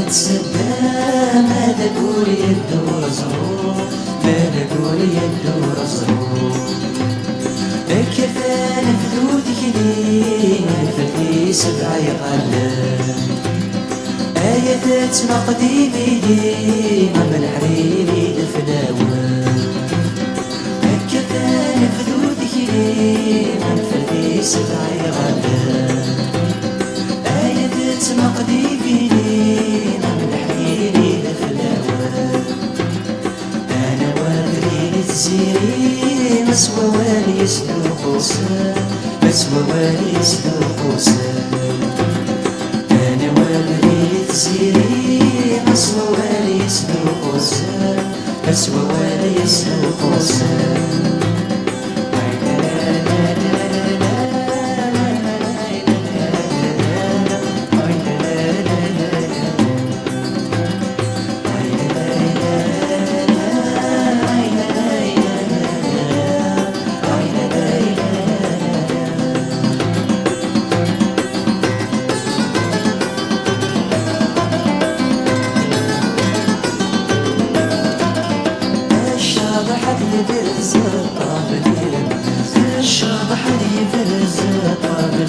تسدى ماذا قول يدور زهور ماذا قول يدور زهور كفان فدودك لي فدي سبع يقلب آيات مقديمي لي من حريري دفلاوة كفان فدودك لي من فدي سبع يقلب آيات مقديمي لي من حريري دفلاوة أنا وادري تزيري مسوى والي يسلوقوسا مسوى والي يسلوقوسا أنا وادري تزيري مسوى والي يسلوقوسا مسوى والي يسلوقوسا الشاطح اللي يفرز الطابل